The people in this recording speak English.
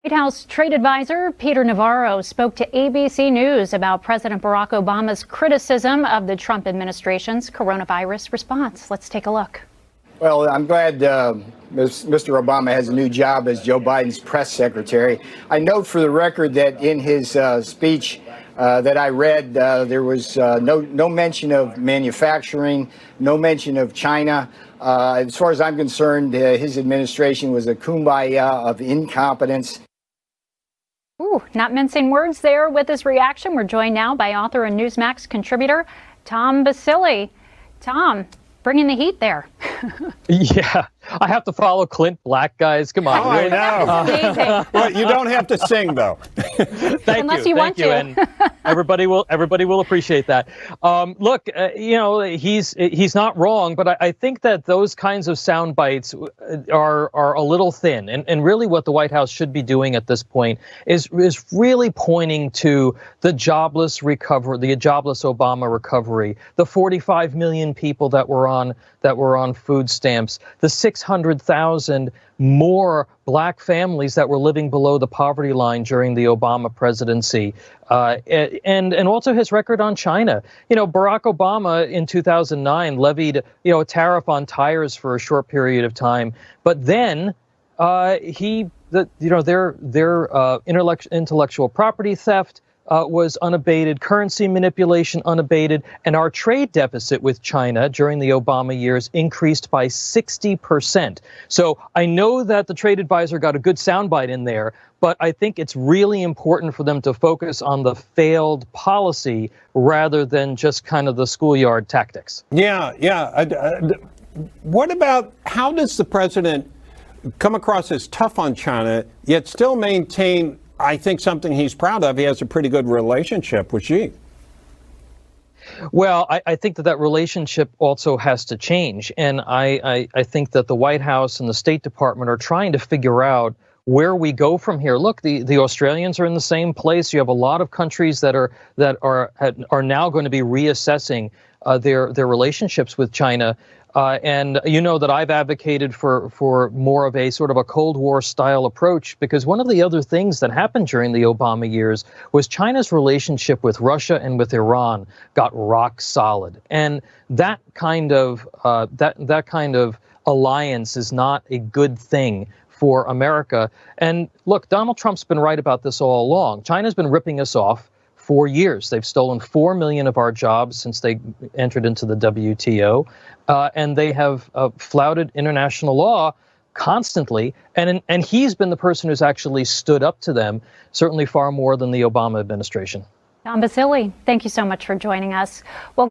White House trade advisor Peter Navarro spoke to ABC News about President Barack Obama's criticism of the Trump administration's coronavirus response. Let's take a look. Well, I'm glad Mr. Obama has a new job as Joe Biden's press secretary. I note for the record that in his speech that I read, there was no mention of manufacturing, no mention of China. As far as I'm concerned, his administration was a kumbaya of incompetence. Ooh, not mincing words there with his reaction. We're joined now by author and Newsmax contributor Tom Basile. Tom, bringing the heat there. Yeah, I have to follow Clint Black, guys. Come on. Oh, really? I know. Well, you don't have to sing, though. Unless you want to. And everybody will appreciate that. Look, he's not wrong, but I think that those kinds of sound bites are a little thin. And really what the White House should be doing at this point is really pointing to the jobless recovery, the jobless Obama recovery, the 45 million people that were on food stamps, the 600,000 more black families that were living below the poverty line during the Obama presidency, and also his record on China. Barack Obama in 2009 levied a tariff on tires for a short period of time, but then their intellectual property theft was unabated, currency manipulation unabated, and our trade deficit with China during the Obama years increased by 60%. So I know that the trade advisor got a good soundbite in there, but I think it's really important for them to focus on the failed policy rather than just kind of the schoolyard tactics. Yeah. What about, how does the president come across as tough on China, yet still maintain, I think, something he's proud of? He has a pretty good relationship with Xi. Well, I think that relationship also has to change. And I think that the White House and the State Department are trying to figure out where we go from here. Look, the Australians are in the same place. You have a lot of countries that are now going to be reassessing their relationships with China. And you know that I've advocated for more of a sort of a Cold War style approach, because one of the other things that happened during the Obama years was China's relationship with Russia and with Iran got rock solid. And that kind of alliance is not a good thing for America. And look, Donald Trump's been right about this all along. China's been ripping us off for years. They've stolen 4 million of our jobs since they entered into the WTO, and they have flouted international law constantly. And he's been the person who's actually stood up to them, certainly far more than the Obama administration. Tom Basile, thank you so much for joining us. Well.